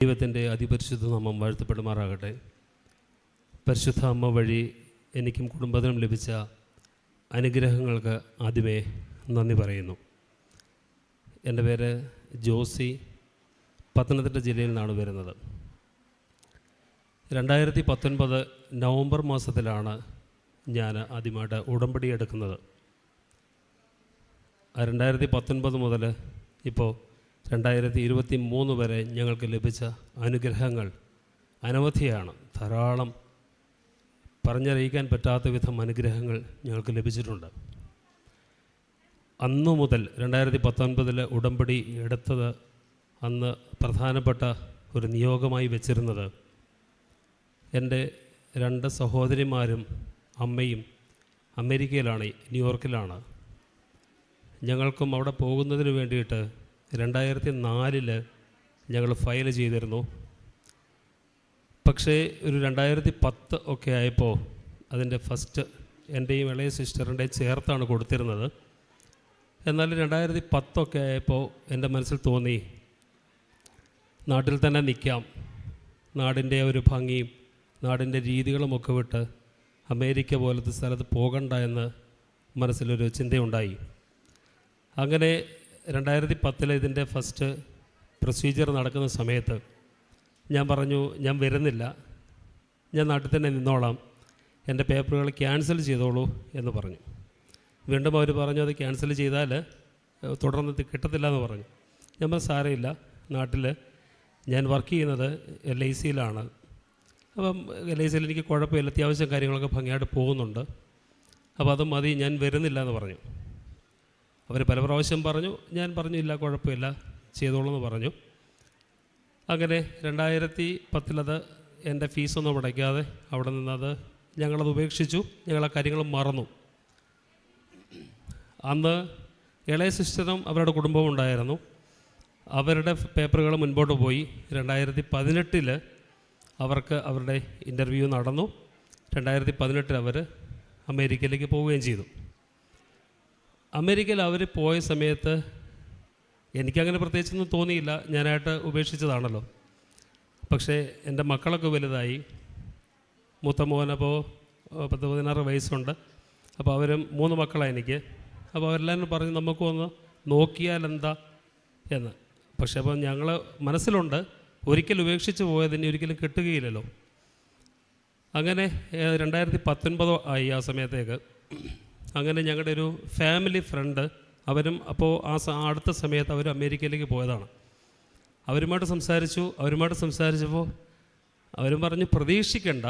ദൈവത്തിൻ്റെ അതിപരിശുദ്ധ നാമം വാഴ്ത്തപ്പെടുമാറാകട്ടെ. പരിശുദ്ധ അമ്മ വഴി എനിക്കും കുടുംബത്തിനും ലഭിച്ച അനുഗ്രഹങ്ങൾക്ക് ആദ്യമേ നന്ദി പറയുന്നു. എൻ്റെ പേര് ജോസി, പത്തനംതിട്ട ജില്ലയിൽ നിന്നാണ് വരുന്നത്. 2019 നവംബർ മാസത്തിലാണ് ഞാൻ ആദ്യമായിട്ട് ഉടമ്പടി എടുക്കുന്നത്. 2019 മുതൽ ഇപ്പോൾ 2023 വരെ ഞങ്ങൾക്ക് ലഭിച്ച അനുഗ്രഹങ്ങൾ അനവധിയാണ്. ധാരാളം പറഞ്ഞറിയിക്കാൻ പറ്റാത്ത വിധം അനുഗ്രഹങ്ങൾ ഞങ്ങൾക്ക് ലഭിച്ചിട്ടുണ്ട്. അന്നു മുതൽ 2019 ഉടമ്പടി എടുത്തത് അന്ന് പ്രധാനപ്പെട്ട ഒരു നിയോഗമായി വെച്ചിരുന്നത് എൻ്റെ 2 സഹോദരിമാരും അമ്മയും അമേരിക്കയിലാണ്, ന്യൂയോർക്കിലാണ്. ഞങ്ങൾക്കും അവിടെ പോകുന്നതിന് വേണ്ടിയിട്ട് 2004 ഞങ്ങൾ ഫയൽ ചെയ്തിരുന്നു. പക്ഷേ ഒരു 2010 ഒക്കെ ആയപ്പോൾ അതിൻ്റെ ഫസ്റ്റ് എൻ്റെയും ഇളയ സിസ്റ്ററിൻ്റെയും ചേർത്താണ് കൊടുത്തിരുന്നത്. എന്നാൽ 2010 ഒക്കെ ആയപ്പോൾ എൻ്റെ മനസ്സിൽ തോന്നി, നാട്ടിൽ തന്നെ നിൽക്കാം, നാടിൻ്റെ ഒരു ഭംഗിയും നാടിൻ്റെ രീതികളുമൊക്കെ വിട്ട് അമേരിക്ക പോലത്തെ സ്ഥലത്ത് പോകണ്ട എന്ന് മനസ്സിലൊരു ചിന്തയുണ്ടായി. അങ്ങനെ 2010 ഇതിൻ്റെ ഫസ്റ്റ് പ്രൊസീജിയർ നടക്കുന്ന സമയത്ത് ഞാൻ പറഞ്ഞു, ഞാൻ വരുന്നില്ല, ഞാൻ നാട്ടിൽ തന്നെ നിന്നോളാം, എൻ്റെ പേപ്പറുകൾ ക്യാൻസൽ ചെയ്തോളൂ എന്ന് പറഞ്ഞു. വീണ്ടും അവർ പറഞ്ഞു, അത് ക്യാൻസൽ ചെയ്താൽ തുടർന്ന് കിട്ടത്തില്ല എന്ന് പറഞ്ഞു. ഞാൻ പറഞ്ഞു, സാരമില്ല, നാട്ടിൽ ഞാൻ വർക്ക് ചെയ്യുന്നത് LICയിലാണ്, അപ്പം LICയിൽ എനിക്ക് കുഴപ്പമില്ല, അത്യാവശ്യം കാര്യങ്ങളൊക്കെ ഭംഗിയായിട്ട് പോകുന്നുണ്ട്, അപ്പോൾ അത് മതി, ഞാൻ വരുന്നില്ല എന്ന് പറഞ്ഞു. അവർ പല പ്രാവശ്യം പറഞ്ഞു, ഞാൻ പറഞ്ഞു ഇല്ല, കുഴപ്പമില്ല, ചെയ്തോളൂ എന്ന് പറഞ്ഞു. അങ്ങനെ 2010 അത് എൻ്റെ ഫീസൊന്നും അടയ്ക്കാതെ അവിടെ നിന്നത് ഞങ്ങളത് ഉപേക്ഷിച്ചു. ഞങ്ങളാ കാര്യങ്ങൾ മറന്നു. അന്ന് ഇളയ സിസ്റ്ററും അവരുടെ കുടുംബവും ഉണ്ടായിരുന്നു. അവരുടെ പേപ്പറുകൾ മുൻപോട്ട് പോയി. 2018 അവർക്ക് അവരുടെ ഇൻ്റർവ്യൂ നടന്നു. 2018 അവർ അമേരിക്കയിലേക്ക് പോവുകയും ചെയ്തു. അമേരിക്കയിൽ അവർ പോയ സമയത്ത് എനിക്കങ്ങനെ പ്രത്യേകിച്ചൊന്നും തോന്നിയില്ല, ഞാനായിട്ട് ഉപേക്ഷിച്ചതാണല്ലോ. പക്ഷേ എൻ്റെ മക്കളൊക്കെ വലുതായി. മൂത്ത മോനപ്പോൾ 10-16 വയസ്സുണ്ട്. അപ്പോൾ അവരും 3 മക്കളാണ് എനിക്ക്. അപ്പോൾ അവരെല്ലാവരും പറഞ്ഞു, നമുക്കൊന്ന് നോക്കിയാൽ എന്താ എന്ന്. പക്ഷേ അപ്പോൾ ഞങ്ങൾ മനസ്സിലുണ്ട്, ഒരിക്കൽ ഉപേക്ഷിച്ച് പോയതിന് ഒരിക്കലും കിട്ടുകയില്ലല്ലോ. അങ്ങനെ 2019 ആയി ആ സമയത്തേക്ക്. അങ്ങനെ ഞങ്ങളുടെ ഒരു ഫാമിലി ഫ്രണ്ട്, അവരും അപ്പോൾ അടുത്ത സമയത്ത് അവർ അമേരിക്കയിലേക്ക് പോയതാണ്. അവരുമായിട്ട് സംസാരിച്ചപ്പോൾ അവരും പറഞ്ഞു, പ്രതീക്ഷിക്കേണ്ട,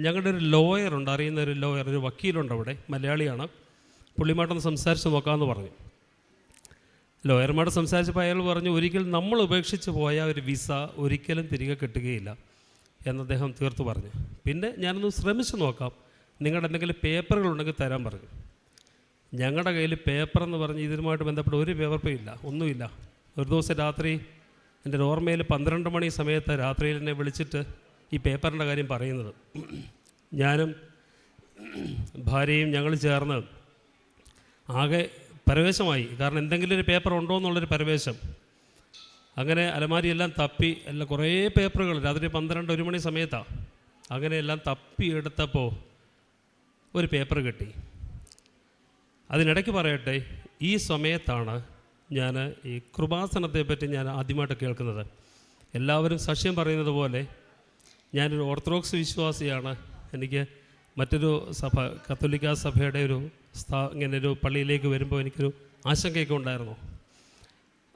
ഞങ്ങളുടെ ഒരു ലോയറുണ്ട്, അറിയുന്ന ഒരു ലോയർ, ഒരു വക്കീലുണ്ട് അവിടെ, മലയാളിയാണ്, പുള്ളിയുമായിട്ടൊന്ന് സംസാരിച്ച് നോക്കാമെന്ന് പറഞ്ഞു. ലോയറുമായിട്ട് സംസാരിച്ചപ്പോൾ അയാൾ പറഞ്ഞു, ഒരിക്കലും നമ്മൾ ഉപേക്ഷിച്ച് പോയ ഒരു വിസ ഒരിക്കലും തിരികെ കിട്ടുകയില്ല എന്ന് അദ്ദേഹം തീർത്തു പറഞ്ഞു. പിന്നെ ഞാനൊന്ന് ശ്രമിച്ച് നോക്കാം, നിങ്ങളുടെ എന്തെങ്കിലും പേപ്പറുകളുണ്ടെങ്കിൽ തരാൻ പറഞ്ഞു. ഞങ്ങളുടെ കയ്യിൽ പേപ്പർ എന്ന് പറഞ്ഞ് ഇതിനുമായിട്ട് ബന്ധപ്പെട്ട് ഒരു പേപ്പറും ഇല്ല, ഒന്നുമില്ല. ഒരു ദിവസം രാത്രി എൻ്റെ ഓർമ്മയിൽ 12 മണി സമയത്ത് രാത്രിയിൽ എന്നെ വിളിച്ചിട്ട് ഈ പേപ്പറിൻ്റെ കാര്യം പറയുന്നത്. ഞാനും ഭാര്യയും ഞങ്ങൾ ചേർന്ന് ആകെ പരവേശമായി. കാരണം എന്തെങ്കിലും ഒരു പേപ്പർ ഉണ്ടോ എന്നുള്ളൊരു പരവേശം. അങ്ങനെ അലമാരിയെല്ലാം തപ്പി, എല്ലാം കുറേ പേപ്പറുകൾ രാത്രി 12-1 മണി സമയത്താണ്. അങ്ങനെയെല്ലാം തപ്പി എടുത്തപ്പോൾ ഒരു പേപ്പർ കിട്ടി. അതിനിടയ്ക്ക് പറയട്ടെ, ഈ സമയത്താണ് ഞാൻ ഈ കൃപാസനത്തെപ്പറ്റി ഞാൻ ആദ്യമായിട്ട് കേൾക്കുന്നത്. എല്ലാവരും സാക്ഷ്യം പറയുന്നത് പോലെ ഞാനൊരു ഓർത്തഡോക്സ് വിശ്വാസിയാണ്. എനിക്ക് മറ്റൊരു സഭ, കത്തോലിക്ക സഭയുടെ ഇങ്ങനൊരു പള്ളിയിലേക്ക് വരുമ്പോൾ എനിക്കൊരു ആശങ്കയൊക്കെ ഉണ്ടായിരുന്നു.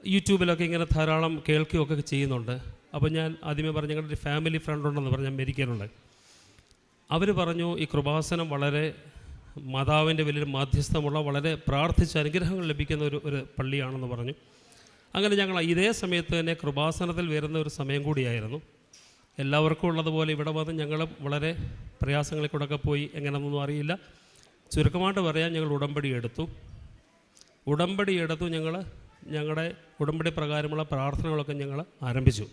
യൂട്യൂബിലൊക്കെ ഇങ്ങനെ ധാരാളം കേൾക്കുകയൊക്കെ ചെയ്യുന്നുണ്ട്. അപ്പോൾ ഞാൻ ആദ്യമേ പറഞ്ഞു, ഞങ്ങളുടെ ഒരു ഫാമിലി ഫ്രണ്ട് ഉണ്ടെന്ന് പറഞ്ഞ് അമേരിക്കയിലുണ്ട്. അവർ പറഞ്ഞു, ഈ കൃപാസനം വളരെ മാതാവിൻ്റെ വലിയൊരു മാധ്യസ്ഥമുള്ള, വളരെ പ്രാർത്ഥിച്ച അനുഗ്രഹങ്ങൾ ലഭിക്കുന്ന ഒരു പള്ളിയാണെന്ന് പറഞ്ഞു. അങ്ങനെ ഞങ്ങൾ ഇതേ സമയത്ത് തന്നെ കൃപാസനത്തിൽ വരുന്ന ഒരു സമയം കൂടിയായിരുന്നു. എല്ലാവർക്കും ഉള്ളതുപോലെ ഇവിടെ വന്ന് ഞങ്ങൾ വളരെ പ്രയാസങ്ങളിൽ കൂടെയൊക്കെ പോയി, എങ്ങനെയൊന്നും അറിയില്ല. ചുരുക്കമായിട്ട് പറയാൻ, ഞങ്ങൾ ഉടമ്പടി എടുത്തു. ഞങ്ങളുടെ ഉടമ്പടി പ്രകാരമുള്ള പ്രാർത്ഥനകളൊക്കെ ഞങ്ങൾ ആരംഭിച്ചു.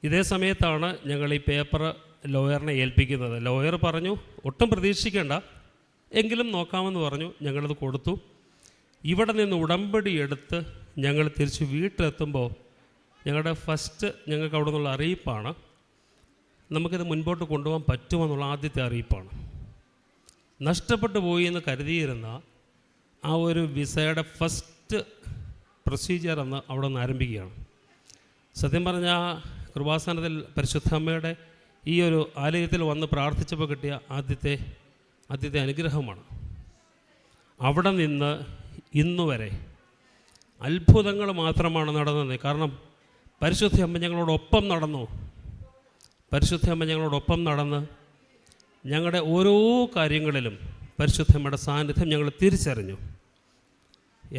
ഇതേ സമയത്താണ് ഞങ്ങൾ ഈ പേപ്പർ ലോയറിനെ ഏൽപ്പിക്കുന്നത്. ലോയർ പറഞ്ഞു, ഒട്ടും പ്രതീക്ഷിക്കേണ്ട, എങ്കിലും നോക്കാമെന്ന് പറഞ്ഞു. ഞങ്ങളത് കൊടുത്തു. ഇവിടെ നിന്ന് ഉടമ്പടി എടുത്ത് ഞങ്ങൾ തിരിച്ച് വീട്ടിലെത്തുമ്പോൾ ഞങ്ങളുടെ ഫസ്റ്റ് ഞങ്ങൾക്ക് അവിടെ നിന്നുള്ള അറിയിപ്പാണ്, നമുക്കിത് മുൻപോട്ട് കൊണ്ടുപോകാൻ പറ്റുമെന്നുള്ള ആദ്യത്തെ അറിയിപ്പാണ്. നഷ്ടപ്പെട്ടു പോയി എന്ന് കരുതിയിരുന്ന ആ ഒരു വിസയുടെ ഫസ്റ്റ് പ്രൊസീജിയർ അന്ന് അവിടെ നിന്ന് ആരംഭിക്കുകയാണ്. സത്യം പറഞ്ഞാൽ കൃപാസനത്തിൽ പരിശുദ്ധ അമ്മയുടെ ഈ ഒരു ആലയത്തിൽ വന്ന് പ്രാർത്ഥിച്ചപ്പോൾ കിട്ടിയ ആദ്യത്തെ അനുഗ്രഹമാണ്. അവിടെ നിന്ന് ഇന്നുവരെ അത്ഭുതങ്ങൾ മാത്രമാണ് നടന്നത്. കാരണം പരിശുദ്ധ അമ്മ ഞങ്ങളോടൊപ്പം നടന്നു. പരിശുദ്ധ അമ്മ ഞങ്ങളോടൊപ്പം നടന്ന് ഞങ്ങളുടെ ഓരോ കാര്യങ്ങളിലും പരിശുദ്ധ അമ്മയുടെ സാന്നിധ്യം ഞങ്ങൾ തിരിച്ചറിഞ്ഞു.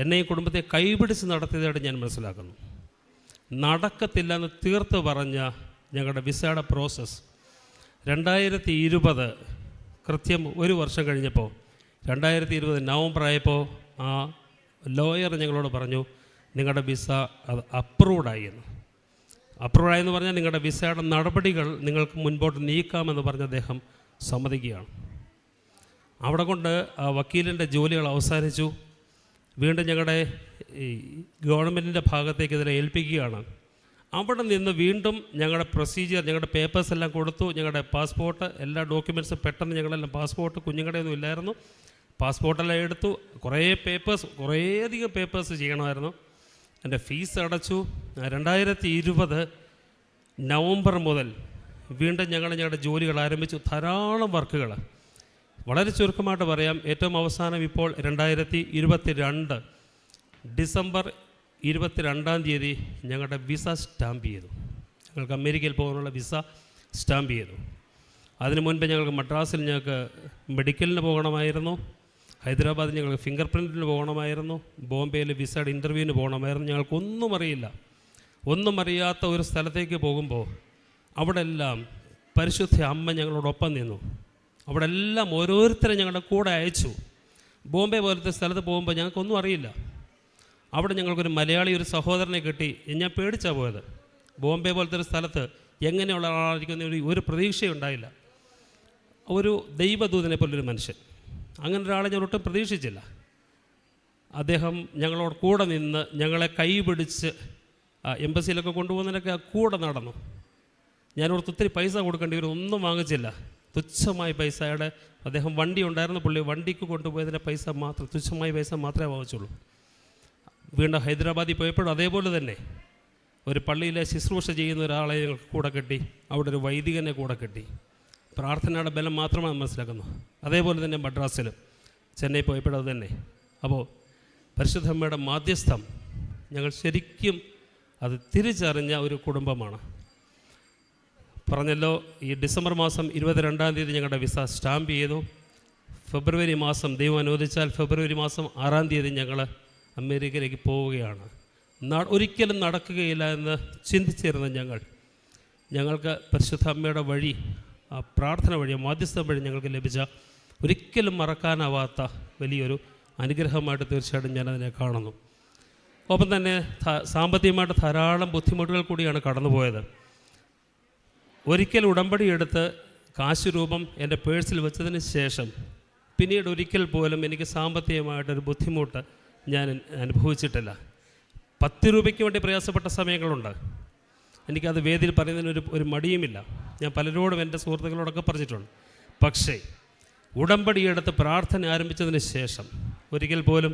എന്നെ ഈ കുടുംബത്തെ കൈപിടിച്ച് നടത്തിയതായിട്ട് ഞാൻ മനസ്സിലാക്കുന്നു. നടക്കത്തില്ലെന്ന് തീർത്ത് പറഞ്ഞ ഞങ്ങളുടെ വിസയുടെ പ്രോസസ്സ് 2020 കൃത്യം ഒരു വർഷം കഴിഞ്ഞപ്പോൾ 2020 നവംബർ ആയപ്പോൾ ആ ലോയർ ഞങ്ങളോട് പറഞ്ഞു, നിങ്ങളുടെ വിസ അത് അപ്രൂവ്ഡായി എന്ന്. അപ്രൂവ്ഡായെന്ന് പറഞ്ഞാൽ നിങ്ങളുടെ വിസയുടെ നടപടികൾ നിങ്ങൾക്ക് മുൻപോട്ട് നീക്കാമെന്ന് പറഞ്ഞ് അദ്ദേഹം സമ്മതിക്കുകയാണ്. അവിടെ കൊണ്ട് ആ വക്കീലിൻ്റെ ജോലികൾ അവസാനിച്ചു. വീണ്ടും ഞങ്ങളുടെ ഈ ഗവൺമെൻറ്റിൻ്റെ ഭാഗത്തേക്ക് ഇതിനെ ഏൽപ്പിക്കുകയാണ്. അവിടെ നിന്ന് വീണ്ടും ഞങ്ങളുടെ പ്രൊസീജിയർ, ഞങ്ങളുടെ പേപ്പേഴ്സ് എല്ലാം കൊടുത്തു. ഞങ്ങളുടെ പാസ്പോർട്ട്, എല്ലാ ഡോക്യുമെൻറ്റ്സും പെട്ടെന്ന് ഞങ്ങളെല്ലാം, പാസ്പോർട്ട് കുഞ്ഞുങ്ങളുടെ ഒന്നും ഇല്ലായിരുന്നു, പാസ്പോർട്ടെല്ലാം എടുത്തു. കുറേയധികം പേപ്പേഴ്സ് ചെയ്യണമായിരുന്നു. എൻ്റെ ഫീസ് അടച്ചു. 2020 നവംബർ മുതൽ വീണ്ടും ഞങ്ങളുടെ ജോലികൾ ആരംഭിച്ചു. ധാരാളം വർക്കുകൾ. വളരെ ചുരുക്കമായിട്ട് പറയാം, ഏറ്റവും അവസാനം ഇപ്പോൾ 2022 ഡിസംബർ 22-ാം തീയതി ഞങ്ങളുടെ വിസ സ്റ്റാമ്പ് ചെയ്തു. ഞങ്ങൾക്ക് അമേരിക്കയിൽ പോകാനുള്ള വിസ സ്റ്റാമ്പ് ചെയ്തു. അതിനു മുൻപ് ഞങ്ങൾക്ക് മദ്രാസിൽ ഞങ്ങൾക്ക് മെഡിക്കലിന് പോകണമായിരുന്നു, ഹൈദരാബാദിൽ ഞങ്ങൾക്ക് ഫിംഗർ പ്രിൻറ്റിന് പോകണമായിരുന്നു, ബോംബെയിൽ വിസയുടെ ഇൻ്റർവ്യൂവിന് പോകണമായിരുന്നു. ഞങ്ങൾക്കൊന്നും അറിയില്ല. ഒന്നും അറിയാത്ത ഒരു സ്ഥലത്തേക്ക് പോകുമ്പോൾ അവിടെ എല്ലാം പരിശുദ്ധ അമ്മ ഞങ്ങളോടൊപ്പം നിന്നു. അവിടെ എല്ലാം ഓരോരുത്തരും ഞങ്ങളുടെ കൂടെ അയച്ചു. ബോംബെ പോലത്തെ സ്ഥലത്ത് പോകുമ്പോൾ ഞങ്ങൾക്കൊന്നും അറിയില്ല. അവിടെ ഞങ്ങൾക്കൊരു മലയാളി ഒരു സഹോദരനെ കിട്ടി. ഞാൻ പേടിച്ചാണ് പോയത്. ബോംബെ പോലത്തെ ഒരു സ്ഥലത്ത് എങ്ങനെയുള്ള ആളായിരിക്കുന്ന ഒരു പ്രതീക്ഷയുണ്ടായില്ല. ഒരു ദൈവദൂതനെ പോലൊരു മനുഷ്യൻ, അങ്ങനെ ഒരാളെ ഞാൻ ഒട്ടും പ്രതീക്ഷിച്ചില്ല. അദ്ദേഹം ഞങ്ങളോട് കൂടെ നിന്ന് ഞങ്ങളെ കൈ പിടിച്ച് എംബസിയിലൊക്കെ കൊണ്ടുപോകുന്നതിനൊക്കെ കൂടെ നടന്നു. ഞാനോർത്ത് ഒത്തിരി പൈസ കൊടുക്കേണ്ടി വരും, ഒന്നും വാങ്ങിച്ചില്ല. തുച്ഛമായ പൈസയുടെ, അദ്ദേഹം വണ്ടി ഉണ്ടായിരുന്നു, പുള്ളി വണ്ടിക്ക് കൊണ്ടുപോയതിൻ്റെ പൈസ മാത്രം, തുച്ഛമായ പൈസ മാത്രമേ വാങ്ങിച്ചുള്ളൂ. വീണ്ടും ഹൈദരാബാദിൽ പോയപ്പോഴും അതേപോലെ തന്നെ ഒരു പള്ളിയിലെ ശുശ്രൂഷ ചെയ്യുന്ന ഒരാളെ ഞങ്ങൾക്ക് കൂടെ കിട്ടി. അവിടെ ഒരു വൈദികനെ കൂടെ കിട്ടി. പ്രാർത്ഥനയുടെ ബലം മാത്രമാണ് മനസ്സിലാക്കുന്നു. അതേപോലെ തന്നെ മദ്രാസിലും ചെന്നൈ പോയപ്പോഴും അത് തന്നെ. അപ്പോൾ പരിശുദ്ധമ്മയുടെ മാധ്യസ്ഥം ഞങ്ങൾ ശരിക്കും അത് തിരിച്ചറിഞ്ഞ ഒരു കുടുംബമാണ്. പറഞ്ഞല്ലോ, ഈ ഡിസംബർ മാസം 22-ാം തീയതി ഞങ്ങളുടെ വിസ സ്റ്റാമ്പ് ചെയ്തു. ഫെബ്രുവരി മാസം, ദൈവം അനുവദിച്ചാൽ ഫെബ്രുവരി മാസം 6-ാം തീയതി ഞങ്ങൾ അമേരിക്കയിലേക്ക് പോവുകയാണ്. ഒരിക്കലും നടക്കുകയില്ല എന്ന് ചിന്തിച്ചിരുന്ന ഞങ്ങൾക്ക് പരിശുദ്ധ അമ്മയുടെ വഴി, ആ പ്രാർത്ഥന വഴി, മാധ്യസ്ഥം വഴി ഞങ്ങൾക്ക് ലഭിച്ച ഒരിക്കലും മറക്കാനാവാത്ത വലിയൊരു അനുഗ്രഹമായിട്ട് തീർച്ചയായിട്ടും ഞാനതിനെ കാണുന്നു. ഒപ്പം തന്നെ സാമ്പത്തികമായിട്ട് ധാരാളം ബുദ്ധിമുട്ടുകൾ കൂടിയാണ് കടന്നുപോയത്. ഒരിക്കൽ ഉടമ്പടി എടുത്ത് കാശ് രൂപം എൻ്റെ പേഴ്സിൽ വെച്ചതിന് ശേഷം പിന്നീട് ഒരിക്കൽ പോലും എനിക്ക് സാമ്പത്തികമായിട്ടൊരു ബുദ്ധിമുട്ട് ഞാൻ അനുഭവിച്ചിട്ടില്ല. 10 രൂപയ്ക്ക് വേണ്ടി പ്രയാസപ്പെട്ട സമയങ്ങളുണ്ട്. എനിക്കത് വേദിയിൽ പറയുന്നതിന് ഒരു മടിയുമില്ല. ഞാൻ പലരോടും എൻ്റെ സുഹൃത്തുക്കളോടൊക്കെ പറഞ്ഞിട്ടുണ്ട്. പക്ഷേ ഉടമ്പടിയെടുത്ത് പ്രാർത്ഥന ആരംഭിച്ചതിന് ശേഷം ഒരിക്കൽ പോലും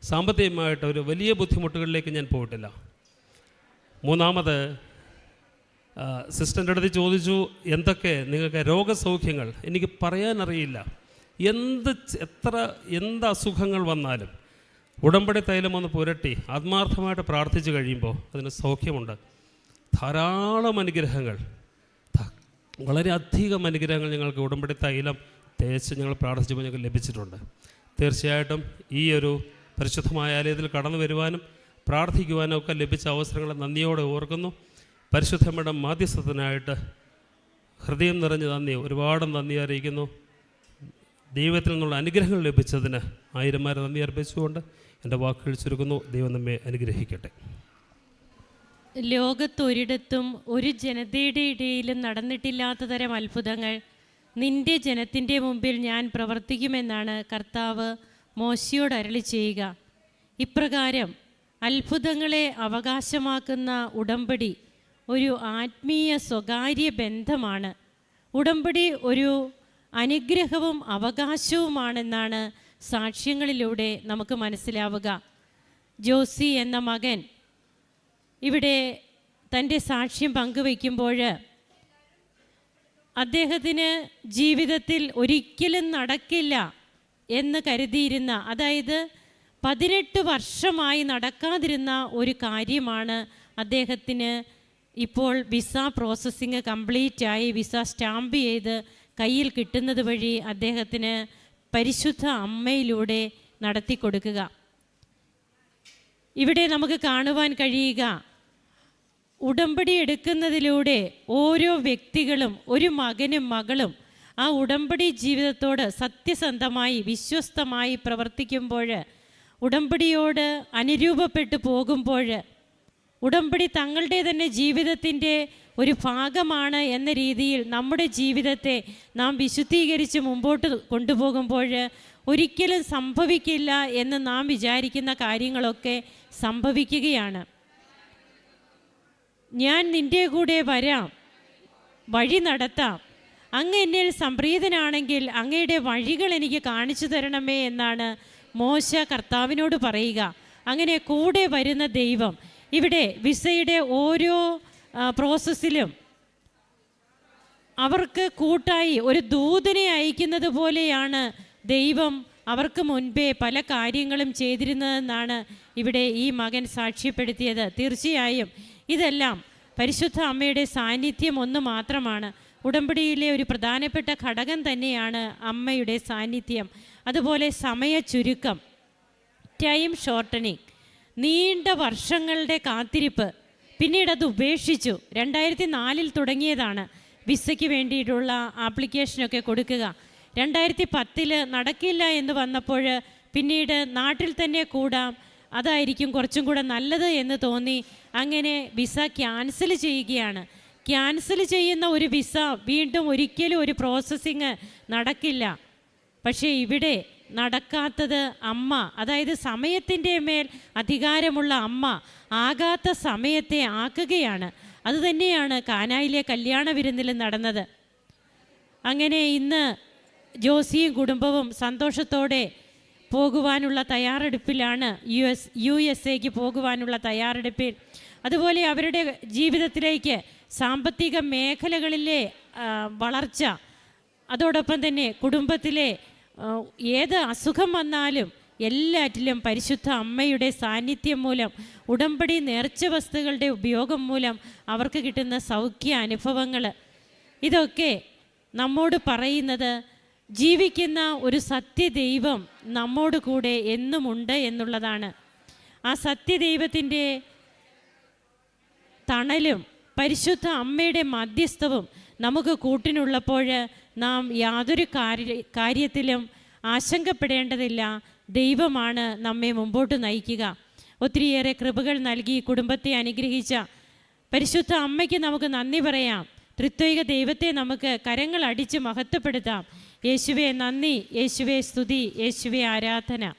സാമ്പത്തികമായിട്ട് ഒരു വലിയ ബുദ്ധിമുട്ടുകളിലേക്ക് ഞാൻ പോയിട്ടില്ല. മൂന്നാമത് സിസ്റ്ററിൻ്റെ അടുത്ത് ചോദിച്ചു, എന്തൊക്കെ നിങ്ങൾക്ക് രോഗസൗഖ്യങ്ങൾ? എനിക്ക് പറയാനറിയില്ല. എന്ത് അസുഖങ്ങൾ വന്നാലും ഉടമ്പടി തൈലം ഒന്ന് പുരട്ടി ആത്മാർത്ഥമായിട്ട് പ്രാർത്ഥിച്ചു കഴിയുമ്പോൾ അതിന് സൗഖ്യമുണ്ട്. ധാരാളം അനുഗ്രഹങ്ങൾ, വളരെയധികം അനുഗ്രഹങ്ങൾ ഞങ്ങൾക്ക് ഉടമ്പടി തൈലം തേച്ച് ഞങ്ങൾ പ്രാർത്ഥിച്ചപ്പോൾ ഞങ്ങൾക്ക് ലഭിച്ചിട്ടുണ്ട്. തീർച്ചയായിട്ടും ഈ ഒരു പരിശുദ്ധമായ ആലയത്തിൽ കടന്നു വരുവാനും പ്രാർത്ഥിക്കുവാനും ഒക്കെ ലഭിച്ച അവസരങ്ങളെ നന്ദിയോടെ ഓർക്കുന്നു. പരിശുദ്ധമ്മയുടെ മാധ്യസ്ഥത്തിനായിട്ട് ഹൃദയം നിറഞ്ഞ നന്ദി, ഒരുപാട് നന്ദി അറിയിക്കുന്നു. ദൈവത്തിൽ നിന്നുള്ള അനുഗ്രഹങ്ങൾ ലഭിച്ചതിന് 1000 നന്ദി അർപ്പിച്ചുകൊണ്ട് എൻ്റെ വാക്കുകൾ ചുരുക്കുന്നു. ദൈവം നമ്മെ അനുഗ്രഹിക്കട്ടെ. ലോകത്തൊരിടത്തും ഒരു ജനതയുടെ ഇടയിലും നടന്നിട്ടില്ലാത്ത തരം അത്ഭുതങ്ങൾ നിന്റെ ജനത്തിൻ്റെ മുമ്പിൽ ഞാൻ പ്രവർത്തിക്കുമെന്നാണ് കർത്താവ് മോശയോട് അരുളി ചെയ്യുക. ഇപ്രകാരം അത്ഭുതങ്ങളെ അവകാശമാക്കുന്ന ഉടമ്പടി ഒരു ആത്മീയ സ്വകാര്യ ബന്ധമാണ്. ഉടമ്പടി ഒരു അനുഗ്രഹവും അവകാശവുമാണെന്നാണ് സാക്ഷ്യങ്ങളിലൂടെ നമുക്ക് മനസ്സിലാവുക. ജോസി എന്ന മകൻ ഇവിടെ തൻ്റെ സാക്ഷ്യം പങ്കുവയ്ക്കുമ്പോൾ അദ്ദേഹത്തിന് ജീവിതത്തിൽ ഒരിക്കലും നടക്കില്ല എന്ന് കരുതിയിരുന്ന, അതായത് 18 വർഷമായി നടക്കാതിരുന്ന ഒരു കാര്യമാണ് അദ്ദേഹത്തിന് ഇപ്പോൾ വിസ പ്രോസസ്സിങ് കംപ്ലീറ്റ് ആയി വിസ സ്റ്റാമ്പ് ചെയ്ത് കയ്യിൽ കിട്ടുന്നത് വഴി അദ്ദേഹത്തിന് പരിശുദ്ധ അമ്മയിലൂടെ നടത്തി കൊടുക്കുക. ഇവിടെ നമുക്ക് കാണുവാൻ കഴിയുക, ഉടമ്പടി എടുക്കുന്നതിലൂടെ ഓരോ വ്യക്തികളും, ഒരു മകനും മകളും ആ ഉടമ്പടി ജീവിതത്തോട് സത്യസന്ധമായി വിശ്വസ്തമായി പ്രവർത്തിക്കുമ്പോൾ, ഉടമ്പടിയോട് അനുരൂപപ്പെട്ടു പോകുമ്പോൾ, ഉടമ്പടി തങ്ങളുടെ തന്നെ ജീവിതത്തിൻ്റെ ഒരു ഭാഗമാണ് എന്ന രീതിയിൽ നമ്മുടെ ജീവിതത്തെ നാം വിശുദ്ധീകരിച്ച് മുമ്പോട്ട് കൊണ്ടുപോകുമ്പോൾ ഒരിക്കലും സംഭവിക്കില്ല എന്ന് നാം വിചാരിക്കുന്ന കാര്യങ്ങളൊക്കെ സംഭവിക്കുകയാണ്. ഞാൻ നിൻ്റെ കൂടെ വരാം, വഴി നടത്താം, അങ്ങ് എന്നിൽ സംപ്രീതനാണെങ്കിൽ അങ്ങയുടെ വഴികൾ എനിക്ക് കാണിച്ചു തരണമേ എന്നാണ് മോശ കർത്താവിനോട് പറയുക. അങ്ങനെ കൂടെ വരുന്ന ദൈവം ഇവിടെ വിസയുടെ ഓരോ പ്രോസസ്സിലും അവർക്ക് കൂട്ടായി ഒരു ദൂതനെ അയക്കുന്നത് പോലെയാണ് ദൈവം അവർക്ക് മുൻപേ പല കാര്യങ്ങളും ചെയ്തിരുന്നതെന്നാണ് ഇവിടെ ഈ മകൻ സാക്ഷ്യപ്പെടുത്തിയത്. തീർച്ചയായും ഇതെല്ലാം പരിശുദ്ധ അമ്മയുടെ സാന്നിധ്യം ഒന്ന് മാത്രമാണ്. ഉടമ്പടിയിലെ ഒരു പ്രധാനപ്പെട്ട ഘടകം തന്നെയാണ് അമ്മയുടെ സാന്നിധ്യം. അതുപോലെ സമയ ചുരുക്കം, ടൈം ഷോർട്ടനിങ്, നീണ്ട വർഷങ്ങളുടെ കാത്തിരിപ്പ്, പിന്നീട് അത് ഉപേക്ഷിച്ചു. 2004 തുടങ്ങിയതാണ് വിസയ്ക്ക് വേണ്ടിയിട്ടുള്ള ആപ്ലിക്കേഷനൊക്കെ കൊടുക്കുക. 2010 നടക്കില്ല എന്ന് വന്നപ്പോൾ പിന്നീട് നാട്ടിൽ തന്നെ കൂടാം, അതായിരിക്കും കുറച്ചും കൂടെ നല്ലത് എന്ന് തോന്നി അങ്ങനെ വിസ ക്യാൻസൽ ചെയ്യുകയാണ്. ക്യാൻസൽ ചെയ്യുന്ന ഒരു വിസ വീണ്ടും ഒരിക്കലും ഒരു പ്രോസസ്സിങ് നടക്കില്ല. പക്ഷേ ഇവിടെ നടക്കാത്തത് അമ്മ, അതായത് സമയത്തിൻ്റെ മേൽ അധികാരമുള്ള അമ്മ ആകാത്ത സമയത്തെ ആക്കുകയാണ്. അതുതന്നെയാണ് കാനായിലെ കല്യാണ വിരുന്നിൽ നടന്നത്. അങ്ങനെ ഇന്ന് ജോസിയും കുടുംബവും സന്തോഷത്തോടെ പോകുവാനുള്ള തയ്യാറെടുപ്പിലാണ്, USA പോകുവാനുള്ള തയ്യാറെടുപ്പിൽ. അതുപോലെ അവരുടെ ജീവിതത്തിലേക്ക് സാമ്പത്തിക മേഖലകളിലെ വളർച്ച, അതോടൊപ്പം തന്നെ കുടുംബത്തിലെ ഏത് അസുഖം വന്നാലും എല്ലാറ്റിലും പരിശുദ്ധ അമ്മയുടെ സാന്നിധ്യം മൂലം, ഉടമ്പടി നേർച്ച വസ്തുക്കളുടെ ഉപയോഗം മൂലം അവർക്ക് കിട്ടുന്ന സൗഖ്യ അനുഭവങ്ങൾ, ഇതൊക്കെ നമ്മോട് പറയുന്നത് ജീവിക്കുന്ന ഒരു സത്യദൈവം നമ്മോട് കൂടെ എന്നുമുണ്ട് എന്നുള്ളതാണ്. ആ സത്യദൈവത്തിൻ്റെ തണലും പരിശുദ്ധ അമ്മയുടെ മധ്യസ്ഥവും നമുക്ക് കൂട്ടിനുള്ളപ്പോൾ നാം യാതൊരു കാര്യത്തിലും ആശങ്കപ്പെടേണ്ടതില്ല. ദൈവമാണ് നമ്മെ മുമ്പോട്ട് നയിക്കുക. ഒത്തിരിയേറെ കൃപകൾ നൽകി കുടുംബത്തെ അനുഗ്രഹിച്ച പരിശുദ്ധ അമ്മയ്ക്ക് നമുക്ക് നന്ദി പറയാം. ത്രിത്വൈക ദൈവത്തെ നമുക്ക് കരങ്ങൾ അടിച്ച് മഹത്വപ്പെടുത്താം. യേശുവേ നന്ദി, യേശുവേ സ്തുതി, യേശുവേ ആരാധന.